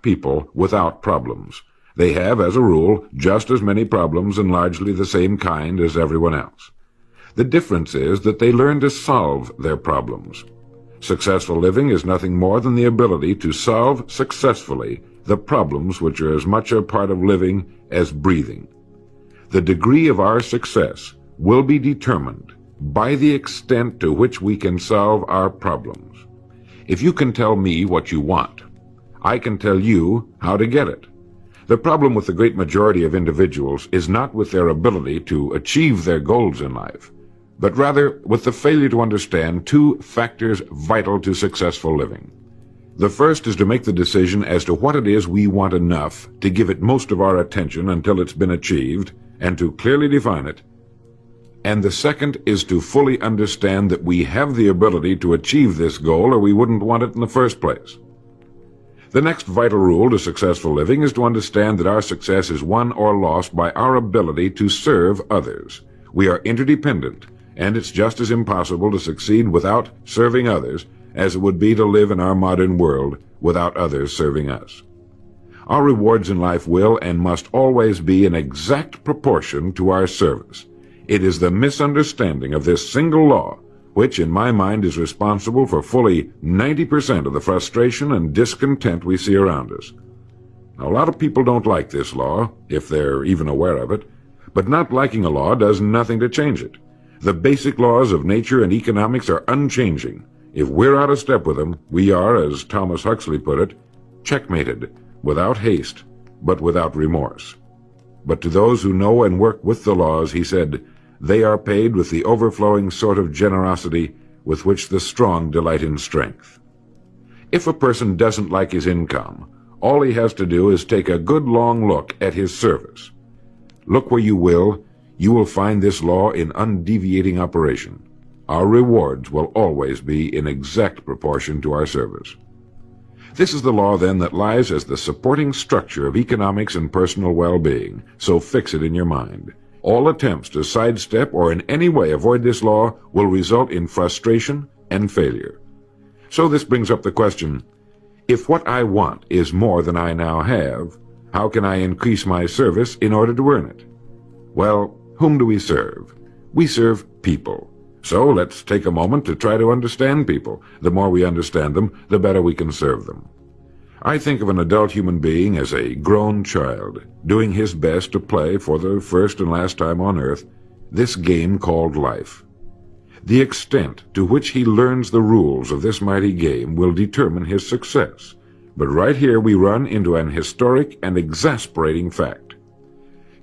people without problems. They have, as a rule, just as many problems and largely the same kind as everyone else. The difference is that they learn to solve their problems. Successful living is nothing more than the ability to solve successfully the problems which are as much a part of living as breathing. The degree of our success will be determined by the extent to which we can solve our problems. If you can tell me what you want, I can tell you how to get it. The problem with the great majority of individuals is not with their ability to achieve their goals in life, but rather with the failure to understand two factors vital to successful living. The first is to make the decision as to what it is we want enough to give it most of our attention until it's been achieved, and to clearly define it. And the second is to fully understand that we have the ability to achieve this goal, or we wouldn't want it in the first place. The next vital rule to successful living is to understand that our success is won or lost by our ability to serve others. We are interdependent, and it's just as impossible to succeed without serving others as it would be to live in our modern world without others serving us. Our rewards in life will and must always be in exact proportion to our service. It is the misunderstanding of this single law which, in my mind, is responsible for fully 90% of the frustration and discontent we see around us. Now, a lot of people don't like this law, if they're even aware of it, but not liking a law does nothing to change it. The basic laws of nature and economics are unchanging. If we're out of step with them, we are, as Thomas Huxley put it, checkmated, without haste, but without remorse. But to those who know and work with the laws, he said, they are paid with the overflowing sort of generosity with which the strong delight in strength. If a person doesn't like his income, all he has to do is take a good long look at his service. Look where you will find this law in undeviating operation. Our rewards will always be in exact proportion to our service. This is the law, then, that lies as the supporting structure of economics and personal well-being, so fix it in your mind. All attempts to sidestep or in any way avoid this law will result in frustration and failure. So this brings up the question, if what I want is more than I now have, how can I increase my service in order to earn it? Well, whom do we serve? We serve people. So let's take a moment to try to understand people. The more we understand them, the better we can serve them. I think of an adult human being as a grown child, doing his best to play for the first and last time on earth this game called life. The extent to which he learns the rules of this mighty game will determine his success. But right here we run into an historic and exasperating fact.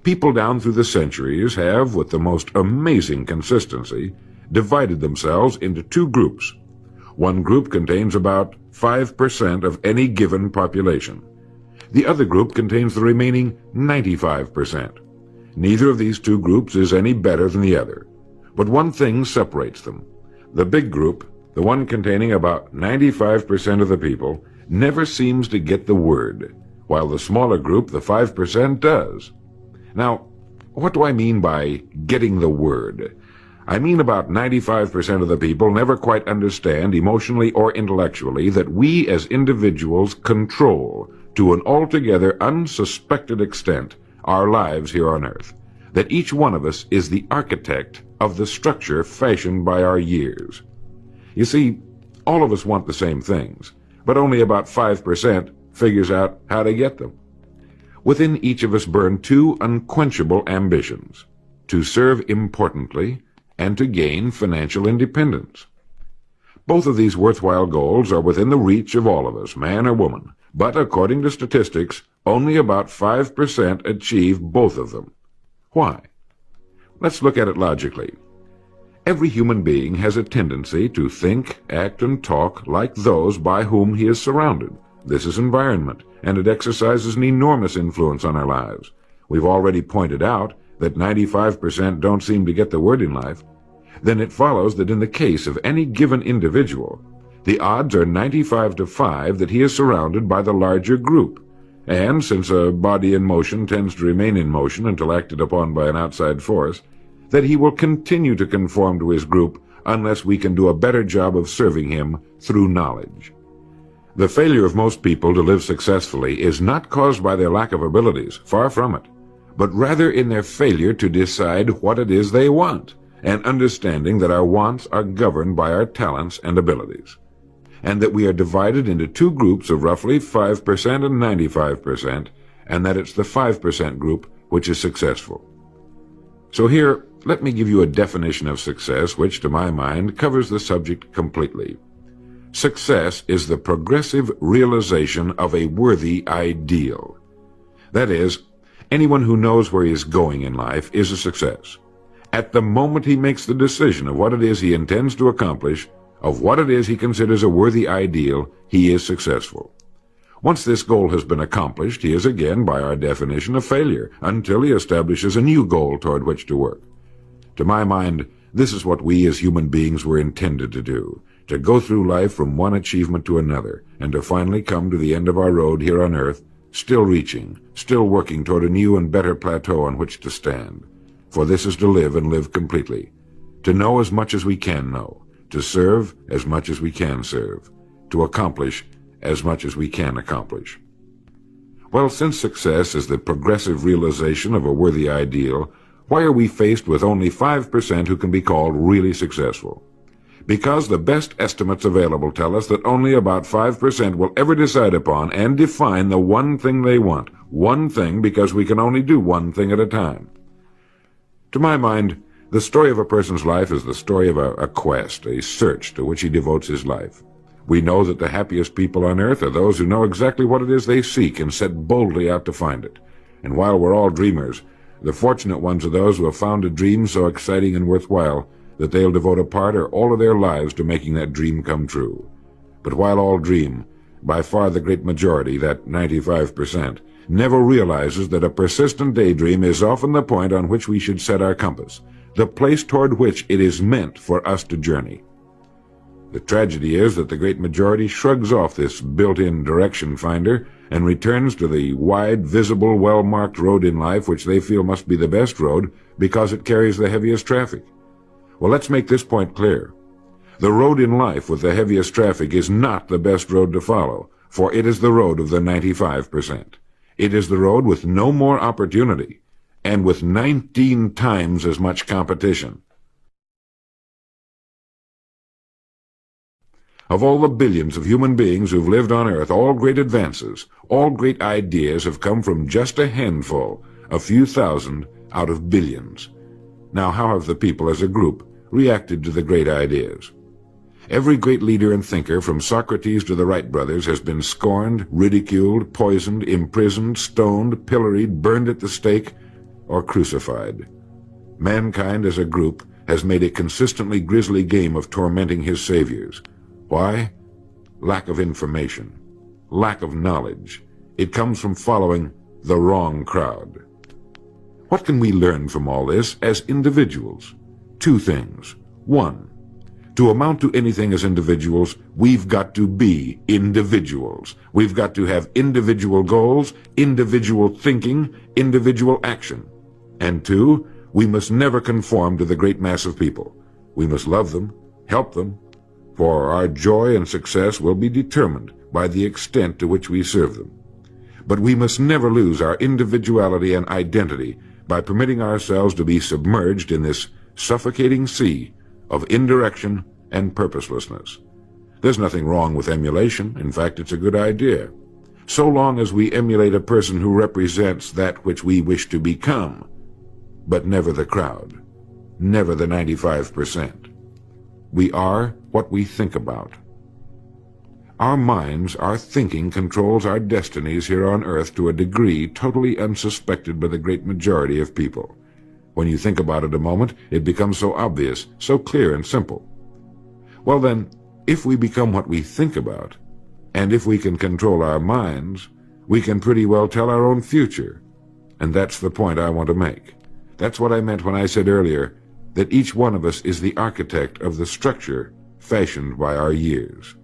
People down through the centuries have, with the most amazing consistency, divided themselves into two groups. One group contains about 5% of any given population. The other group contains the remaining 95%. Neither of these two groups is any better than the other. But one thing separates them. The big group, the one containing about 95% of the people, never seems to get the word, while the smaller group, the 5%, does. Now, what do I mean by getting the word? I mean about 95% of the people never quite understand, emotionally or intellectually, that we as individuals control, to an altogether unsuspected extent, our lives here on earth. That each one of us is the architect of the structure fashioned by our years. You see, all of us want the same things, but only about 5% figures out how to get them. Within each of us burn two unquenchable ambitions: to serve importantly and to gain financial independence. Both of these worthwhile goals are within the reach of all of us, man or woman, but according to statistics, only about 5% achieve both of them. Why? Let's look at it logically. Every human being has a tendency to think, act, and talk like those by whom he is surrounded. This is environment, and it exercises an enormous influence on our lives. We've already pointed out that 95% don't seem to get the word in life. Then it follows that in the case of any given individual, the odds are 95 to 5 that he is surrounded by the larger group. And since a body in motion tends to remain in motion until acted upon by an outside force, that he will continue to conform to his group unless we can do a better job of serving him through knowledge. The failure of most people to live successfully is not caused by their lack of abilities, far from it, but rather in their failure to decide what it is they want, and understanding that our wants are governed by our talents and abilities, and that we are divided into two groups of roughly 5% and 95%, and that it's the 5% group which is successful. So here, let me give you a definition of success which, to my mind, covers the subject completely. Success is the progressive realization of a worthy ideal. That is, anyone who knows where he is going in life is a success. At the moment he makes the decision of what it is he intends to accomplish, of what it is he considers a worthy ideal, he is successful. Once this goal has been accomplished, he is again, by our definition, a failure, until he establishes a new goal toward which to work. To my mind, this is what we as human beings were intended to do, to go through life from one achievement to another, and to finally come to the end of our road here on earth, still reaching, still working toward a new and better plateau on which to stand. For this is to live and live completely, to know as much as we can know, to serve as much as we can serve, to accomplish as much as we can accomplish. Well, since success is the progressive realization of a worthy ideal, why are we faced with only 5% who can be called really successful? Because the best estimates available tell us that only about 5% will ever decide upon and define the one thing they want. One thing, because we can only do one thing at a time. To my mind, the story of a person's life is the story of a quest, a search to which he devotes his life. We know that the happiest people on earth are those who know exactly what it is they seek and set boldly out to find it. And while we're all dreamers, the fortunate ones are those who have found a dream so exciting and worthwhile that they'll devote a part or all of their lives to making that dream come true. But while all dream, by far the great majority, that 95%, never realizes that a persistent daydream is often the point on which we should set our compass, the place toward which it is meant for us to journey. The tragedy is that the great majority shrugs off this built-in direction finder and returns to the wide, visible, well-marked road in life which they feel must be the best road because it carries the heaviest traffic. Well, let's make this point clear. The road in life with the heaviest traffic is not the best road to follow, for it is the road of the 95%. It is the road with no more opportunity, and with 19 times as much competition. Of all the billions of human beings who've lived on Earth, all great advances, all great ideas have come from just a handful, a few thousand out of billions. Now, how have the people as a group reacted to the great ideas? Every great leader and thinker, from Socrates to the Wright brothers, has been scorned, ridiculed, poisoned, imprisoned, stoned, pilloried, burned at the stake, or crucified. Mankind as a group has made a consistently grisly game of tormenting his saviors. Why? Lack of information, lack of knowledge. It comes from following the wrong crowd. What can we learn from all this as individuals? Two things. One, to amount to anything as individuals, we've got to be individuals. We've got to have individual goals, individual thinking, individual action. And two, we must never conform to the great mass of people. We must love them, help them, for our joy and success will be determined by the extent to which we serve them. But we must never lose our individuality and identity by permitting ourselves to be submerged in this suffocating sea of indirection and purposelessness. There's nothing wrong with emulation. In fact, it's a good idea, so long as we emulate a person who represents that which we wish to become, but never the crowd, never the 95%. We are what we think about. Our minds, our thinking, controls our destinies here on earth to a degree totally unsuspected by the great majority of people. When you think about it a moment, it becomes so obvious, so clear and simple. Well then, if we become what we think about, and if we can control our minds, we can pretty well tell our own future. And that's the point I want to make. That's what I meant when I said earlier that each one of us is the architect of the structure fashioned by our years.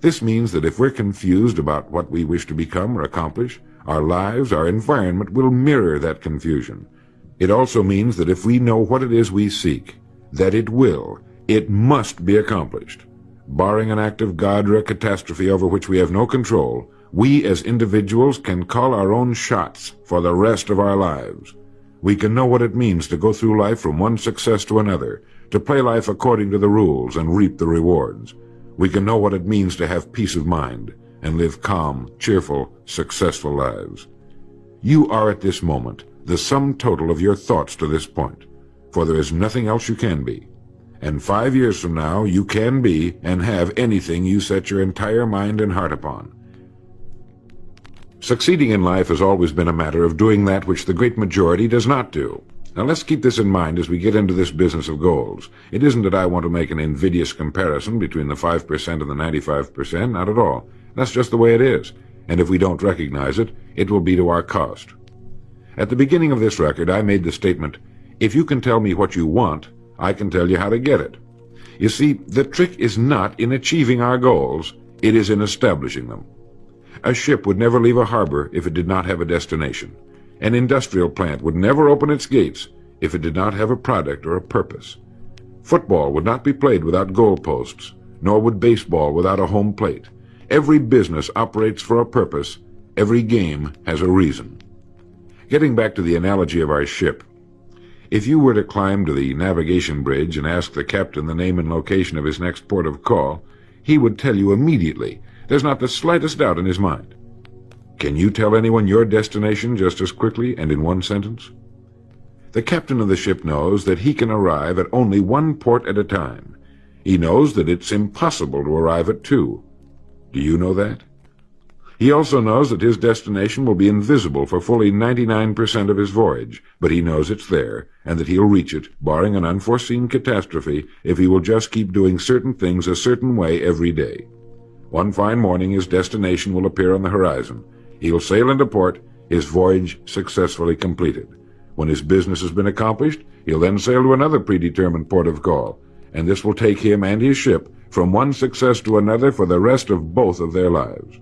This means that if we're confused about what we wish to become or accomplish, our lives, our environment will mirror that confusion. It also means that if we know what it is we seek, that it must be accomplished. barring an act of God or a catastrophe over which we have no control, we as individuals can call our own shots for the rest of our lives. We can know what it means to go through life from one success to another, to play life according to the rules and reap the rewards. We can know what it means to have peace of mind and live calm, cheerful, successful lives. You are at this moment the sum total of your thoughts to this point, for there is nothing else you can be. And 5 years from now, you can be and have anything you set your entire mind and heart upon. Succeeding in life has always been a matter of doing that which the great majority does not do. Now let's keep this in mind as we get into this business of goals. It isn't that I want to make an invidious comparison between the 5% and the 95%, not at all. That's just the way it is. And if we don't recognize it, it will be to our cost. At the beginning of this record, I made the statement, if you can tell me what you want, I can tell you how to get it. You see, the trick is not in achieving our goals, it is in establishing them. A ship would never leave a harbor if it did not have a destination. An industrial plant would never open its gates if it did not have a product or a purpose. Football would not be played without goalposts, nor would baseball without a home plate. Every business operates for a purpose. Every game has a reason. Getting back to the analogy of our ship, if you were to climb to the navigation bridge and ask the captain the name and location of his next port of call, he would tell you immediately. There's not the slightest doubt in his mind. Can you tell anyone your destination just as quickly and in one sentence? The captain of the ship knows that he can arrive at only one port at a time. He knows that it's impossible to arrive at two. Do you know that? He also knows that his destination will be invisible for fully 99% of his voyage, but he knows it's there, and that he'll reach it, barring an unforeseen catastrophe, if he will just keep doing certain things a certain way every day. One fine morning his destination will appear on the horizon. He'll sail into port, his voyage successfully completed. When his business has been accomplished, he'll then sail to another predetermined port of call, and this will take him and his ship from one success to another for the rest of both of their lives.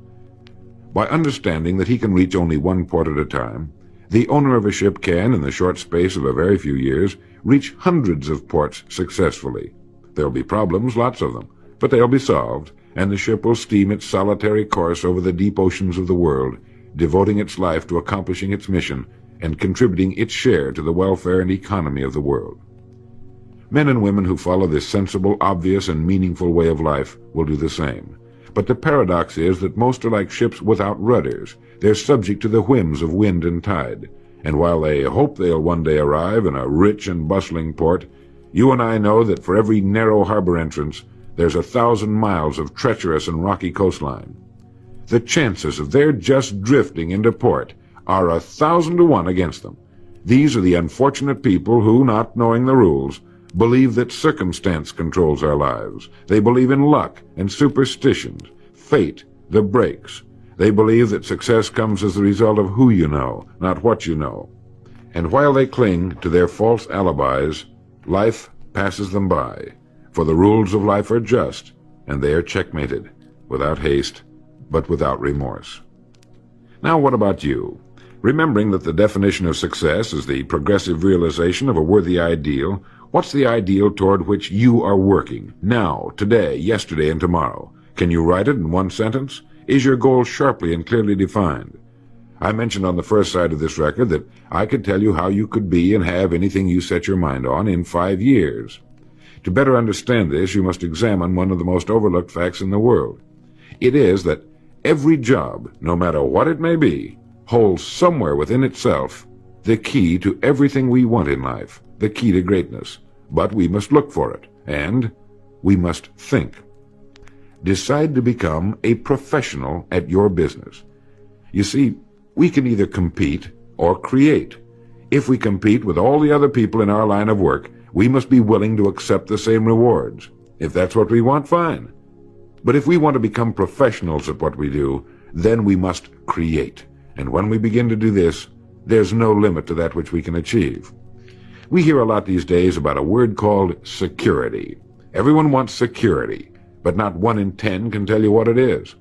By understanding that he can reach only one port at a time, the owner of a ship can, in the short space of a very few years, reach hundreds of ports successfully. There'll be problems, lots of them, but they'll be solved, and the ship will steam its solitary course over the deep oceans of the world, devoting its life to accomplishing its mission and contributing its share to the welfare and economy of the world. Men and women who follow this sensible, obvious, and meaningful way of life will do the same. But the paradox is that most are like ships without rudders. They're subject to the whims of wind and tide. And while they hope they'll one day arrive in a rich and bustling port, you and I know that for every narrow harbor entrance, there's 1,000 miles of treacherous and rocky coastline. The chances of their just drifting into port are 1,000 to 1 against them. These are the unfortunate people who, not knowing the rules, believe that circumstance controls our lives. They believe in luck and superstitions, fate, the breaks. They believe that success comes as the result of who you know, not what you know. And while they cling to their false alibis, life passes them by. For the rules of life are just, and they are checkmated, without haste, but without remorse. Now what about you? Remembering that the definition of success is the progressive realization of a worthy ideal, what's the ideal toward which you are working, now, today, yesterday, and tomorrow? Can you write it in one sentence? Is your goal sharply and clearly defined? I mentioned on the first side of this record that I could tell you how you could be and have anything you set your mind on in 5 years. To better understand this, you must examine one of the most overlooked facts in the world. It is that every job, no matter what it may be, holds somewhere within itself the key to everything we want in life, the key to greatness. But we must look for it, and we must think. Decide to become a professional at your business. You see, we can either compete or create. If we compete with all the other people in our line of work, we must be willing to accept the same rewards. If that's what we want, fine. But if we want to become professionals at what we do, then we must create. And when we begin to do this, there's no limit to that which we can achieve. We hear a lot these days about a word called security. Everyone wants security, but not 1 in 10 can tell you what it is.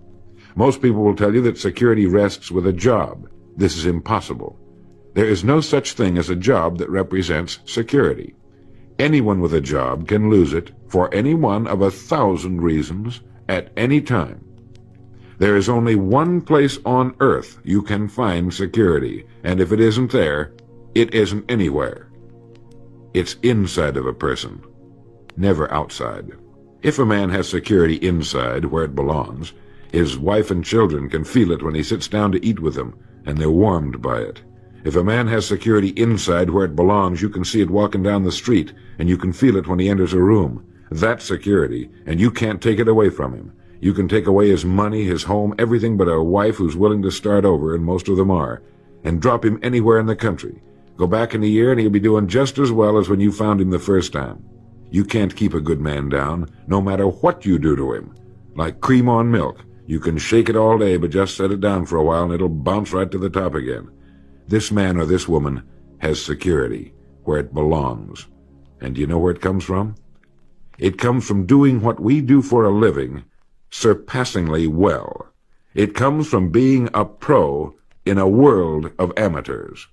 Most people will tell you that security rests with a job. This is impossible. There is no such thing as a job that represents security. Anyone with a job can lose it for any one of 1,000 reasons at any time. There is only one place on earth you can find security, and if it isn't there, it isn't anywhere. It's inside of a person, never outside. If a man has security inside, where it belongs, his wife and children can feel it when he sits down to eat with them, and they're warmed by it. If a man has security inside where it belongs, you can see it walking down the street, and you can feel it when he enters a room. That's security, and you can't take it away from him. You can take away his money, his home, everything but a wife who's willing to start over, and most of them are, and drop him anywhere in the country. Go back in a year, and he'll be doing just as well as when you found him the first time. You can't keep a good man down, no matter what you do to him. Like cream on milk. You can shake it all day, but just set it down for a while, and it'll bounce right to the top again. This man or this woman has security, where it belongs. And do you know where it comes from? It comes from doing what we do for a living surpassingly well. It comes from being a pro in a world of amateurs.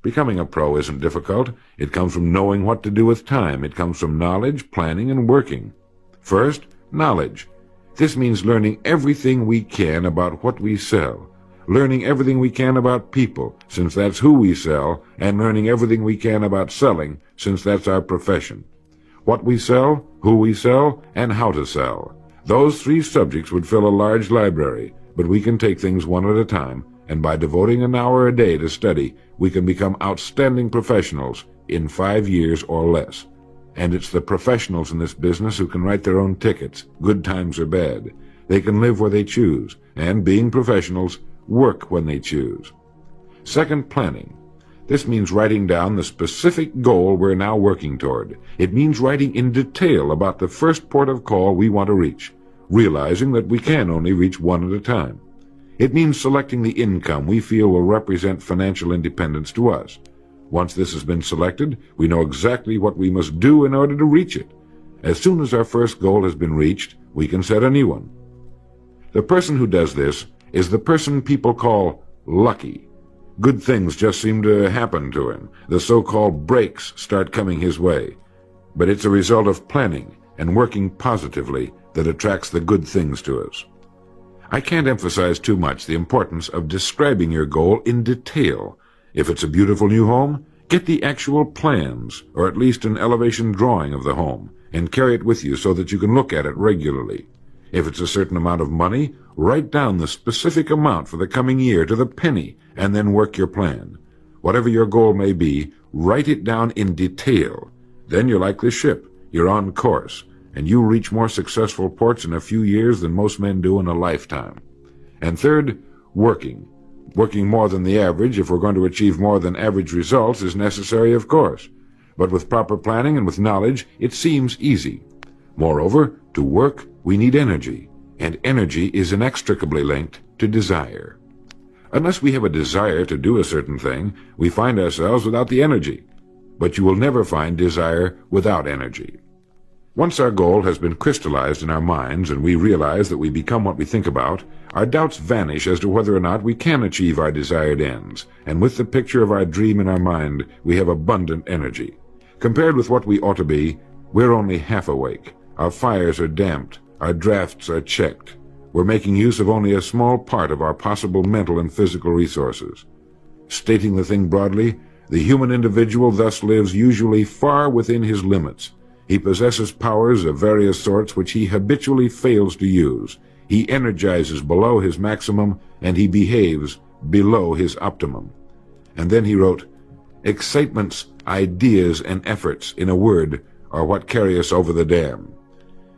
Becoming a pro isn't difficult. It comes from knowing what to do with time. It comes from knowledge, planning, and working. First, knowledge. This means learning everything we can about what we sell, learning everything we can about people, since that's who we sell, and learning everything we can about selling, since that's our profession. What we sell, who we sell, and how to sell. Those three subjects would fill a large library, but we can take things one at a time, and by devoting an hour a day to study, we can become outstanding professionals in 5 years or less. And it's the professionals in this business who can write their own tickets, good times or bad. They can live where they choose, and being professionals, work when they choose. Second, planning. This means writing down the specific goal we're now working toward. It means writing in detail about the first port of call we want to reach, realizing that we can only reach one at a time. It means selecting the income we feel will represent financial independence to us. Once this has been selected, we know exactly what we must do in order to reach it. As soon as our first goal has been reached, we can set a new one. The person who does this is the person people call lucky. Good things just seem to happen to him. The so-called breaks start coming his way. But it's a result of planning and working positively that attracts the good things to us. I can't emphasize too much the importance of describing your goal in detail. If it's a beautiful new home, get the actual plans, or at least an elevation drawing of the home, and carry it with you so that you can look at it regularly. If it's a certain amount of money, write down the specific amount for the coming year to the penny, and then work your plan. Whatever your goal may be, write it down in detail. Then you're like this ship. You're on course, and you reach more successful ports in a few years than most men do in a lifetime. And third, working. Working more than the average, if we're going to achieve more than average results, is necessary, of course. But with proper planning and with knowledge, it seems easy. Moreover, to work, we need energy, and energy is inextricably linked to desire. Unless we have a desire to do a certain thing, we find ourselves without the energy. But you will never find desire without energy. Once our goal has been crystallized in our minds and we realize that we become what we think about, our doubts vanish as to whether or not we can achieve our desired ends, and with the picture of our dream in our mind, we have abundant energy. Compared with what we ought to be, we're only half awake. Our fires are damped, our drafts are checked. We're making use of only a small part of our possible mental and physical resources. Stating the thing broadly, the human individual thus lives usually far within his limits. He possesses powers of various sorts which he habitually fails to use. He energizes below his maximum, and he behaves below his optimum. And then he wrote, "Excitements, ideas, and efforts, in a word, are what carry us over the dam."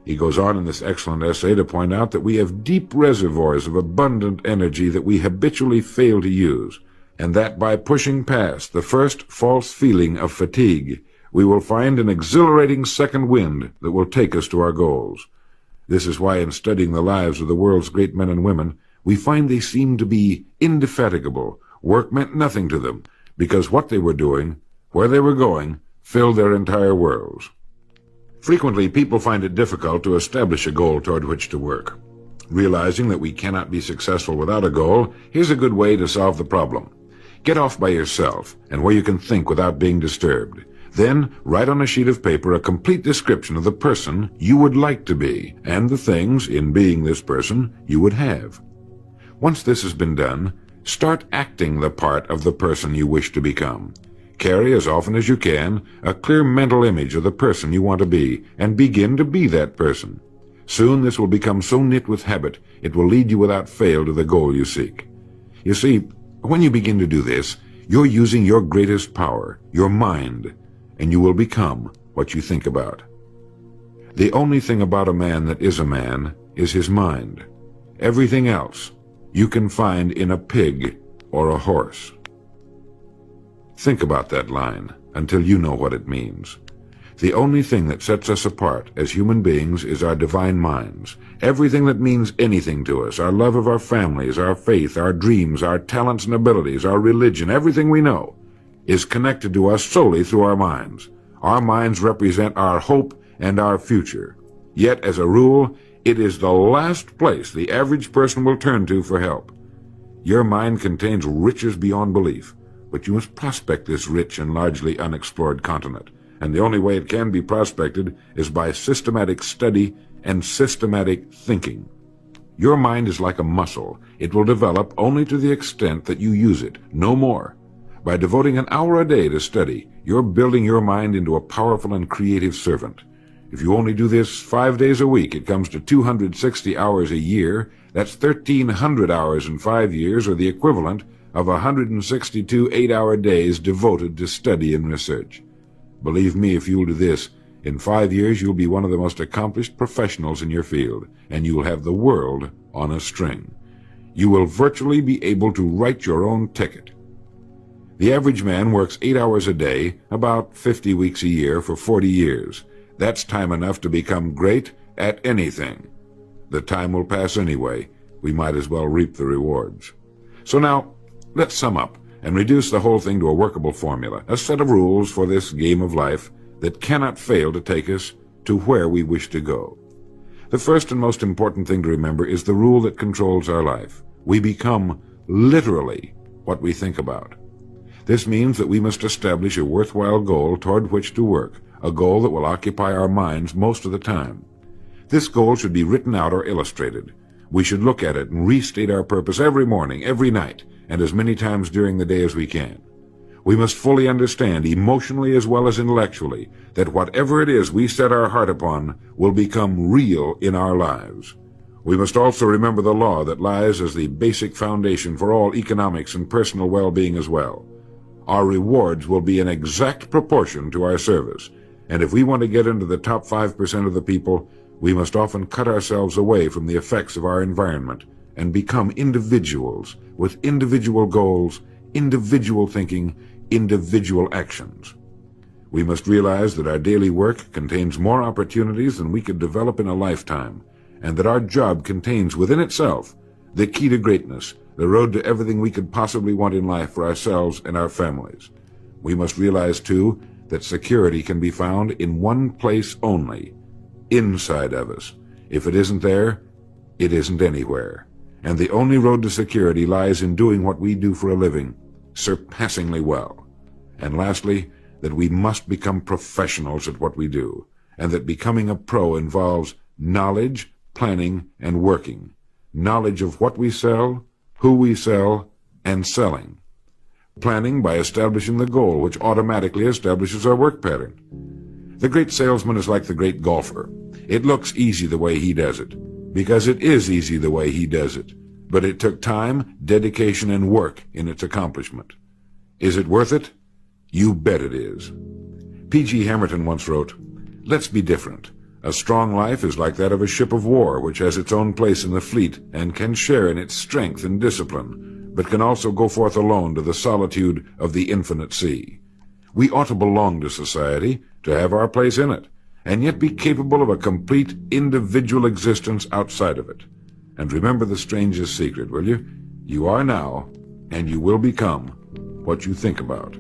He goes on in this excellent essay to point out that we have deep reservoirs of abundant energy that we habitually fail to use, and that by pushing past the first false feeling of fatigue, we will find an exhilarating second wind that will take us to our goals. This is why in studying the lives of the world's great men and women, we find they seem to be indefatigable. Work meant nothing to them, because what they were doing, where they were going, filled their entire worlds. Frequently, people find it difficult to establish a goal toward which to work. Realizing that we cannot be successful without a goal, here's a good way to solve the problem. Get off by yourself and where you can think without being disturbed. Then write on a sheet of paper a complete description of the person you would like to be and the things, in being this person, you would have. Once this has been done, start acting the part of the person you wish to become. Carry, as often as you can, a clear mental image of the person you want to be, and begin to be that person. Soon this will become so knit with habit, it will lead you without fail to the goal you seek. You see, when you begin to do this, you're using your greatest power, your mind, and you will become what you think about. The only thing about a man that is a man is his mind. Everything else you can find in a pig or a horse. Think about that line until you know what it means. The only thing that sets us apart as human beings is our divine minds. Everything that means anything to us, our love of our families, our faith, our dreams, our talents and abilities, our religion, everything we know, is connected to us solely through our minds. Our minds represent our hope and our future. Yet, as a rule, it is the last place the average person will turn to for help. Your mind contains riches beyond belief, but you must prospect this rich and largely unexplored continent, and the only way it can be prospected is by systematic study and systematic thinking. Your mind is like a muscle. It will develop only to the extent that you use it, no more. By devoting an hour a day to study, you're building your mind into a powerful and creative servant. If you only do this 5 days a week, it comes to 260 hours a year. That's 1,300 hours in 5 years, or the equivalent of 162 8-hour days devoted to study and research. Believe me, if you'll do this, in 5 years you'll be one of the most accomplished professionals in your field, and you'll have the world on a string. You will virtually be able to write your own ticket. The average man works 8 hours a day, about 50 weeks a year, for 40 years. That's time enough to become great at anything. The time will pass anyway. We might as well reap the rewards. So now, let's sum up and reduce the whole thing to a workable formula, a set of rules for this game of life that cannot fail to take us to where we wish to go. The first and most important thing to remember is the rule that controls our life. We become literally what we think about. This means that we must establish a worthwhile goal toward which to work, a goal that will occupy our minds most of the time. This goal should be written out or illustrated. We should look at it and restate our purpose every morning, every night, and as many times during the day as we can. We must fully understand, emotionally as well as intellectually, that whatever it is we set our heart upon will become real in our lives. We must also remember the law that lies as the basic foundation for all economics and personal well-being as well. Our rewards will be in exact proportion to our service, and if we want to get into the top 5% of the people, we must often cut ourselves away from the effects of our environment and become individuals with individual goals, individual thinking, individual actions. We must realize that our daily work contains more opportunities than we could develop in a lifetime, and that our job contains within itself the key to greatness, the road to everything we could possibly want in life for ourselves and our families. We must realize, too, that security can be found in one place only, inside of us. If it isn't there, it isn't anywhere. And the only road to security lies in doing what we do for a living, surpassingly well. And lastly, that we must become professionals at what we do, and that becoming a pro involves knowledge, planning, and working. Knowledge of what we sell, who we sell, and selling. Planning by establishing the goal, which automatically establishes our work pattern. The great salesman is like the great golfer. It looks easy the way he does it, because it is easy the way he does it. But it took time, dedication, and work in its accomplishment. Is it worth it? You bet it is. P.G. Hamilton once wrote, "Let's be different. A strong life is like that of a ship of war, which has its own place in the fleet and can share in its strength and discipline, but can also go forth alone to the solitude of the infinite sea. We ought to belong to society, to have our place in it, and yet be capable of a complete individual existence outside of it. And remember the strangest secret, will you? You are now, and you will become, what you think about."